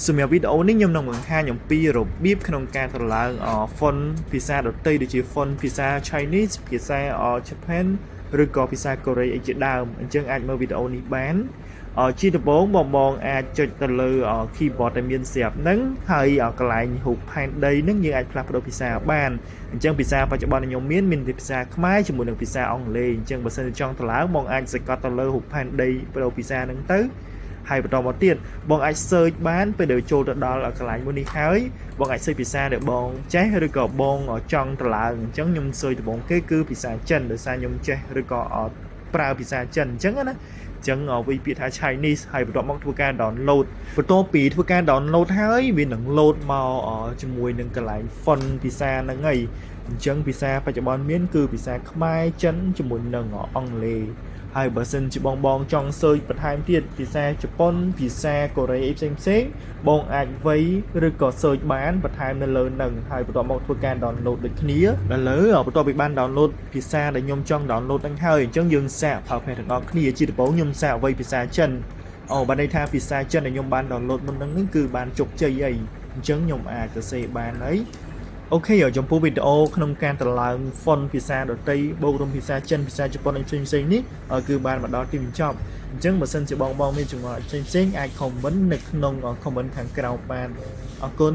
សម្រាប់វីដេអូនេះខ្ញុំនឹងបង្ហាញអំពីរបៀបក្នុងការតម្លើងfont ភាសាដទៃដូចជា font ភាសា Chinese ភាសា Japan ឬក៏ភាសាកូរ៉េអីជាដើមអញ្ចឹងអាចមើលវីដេអូនេះបានជាដំបូងបងអាចចុចទៅលើ keyboard ដែលមានស្រាប់ហ្នឹងហើយកន្លែងរូបផែនដីហ្នឹងយើងអាចផ្លាស់ប្ដូរភាសាបានអញ្ចឹងភាសាបច្ចុប្បន្នខ្ញុំមានភាសាខ្មែរជាមួយនឹងភាសាអង់គ្លេសអញ្ចឹងបើសិនជាចង់តម្លើងបងអាចសង្កត់ទៅលើរូបផែនដីបដូរភាសាហ្នឹងទៅហើយបន្តមកទៀតបងអាច search បានពេលដែលចូលទៅដល់កន្លែងមួយនេះហើយបងអាច search ភាសាដែលបងចេះឬក៏បងចង់តម្លើងអញ្ចឹងខ្ញុំ search ដំបូងគេគឺភាសាចិនដោយសារខ្ញុំចេះឬក៏ប្រើភាសាចិនអញ្ចឹងណាចឹងវិពាក្យថា Chinese ហើយបន្ទាប់មកធ្វើការ download បន្ទាប់ពីធ្វើការ download ហើយវានឹង load មកជាមួយនឹងកន្លែង font ភាសាហ្នឹងហើយអញ្ចឹងភាសាបច្ចុប្បន្នមានគឺភាសាខ្មែរចិនជាមួយនឹងអង់គ្លេសហើយបើសិនជាបងចង់ search បន្ថែមទៀតភាសាជប៉ុនភាសាកូរ៉េអីផ្សេងបងអាចវាយឬក៏ search បានបន្ថែមនៅលើហ្នឹងហើយបន្ទាប់មកធ្វើការ download ដូចគ្នាឥឡូវបន្ទាប់ពីបាន download ភាសាដែលខ្ញុំចង់ download ហ្នឹងហើយអញ្ចឹងយើងសាក PowerPoint ទាំងអស់គ្នាជាដំបូងខ្ញុំសាកវាយភាសាចិនបានន័យថាភាសាចិនដែលខ្ញុំបាន download មុនហ្នឹងគឺបានជោគជ័យអីអញ្ចឹងខ្ញុំអាចទៅសេបានហើយអូខេចំពោះវីដេអូក្នុងការតម្លើង font ភាសាដទៃបូករួមភាសាចិនភាសាជប៉ុនផ្សេងនេះគឺបានមកដល់ទីបញ្ចប់អញ្ចឹងបើសិនជាបងមានចំណុចផ្សេងអាច comment នៅក្នុង comment ខាងក្រោមបានអរគុណ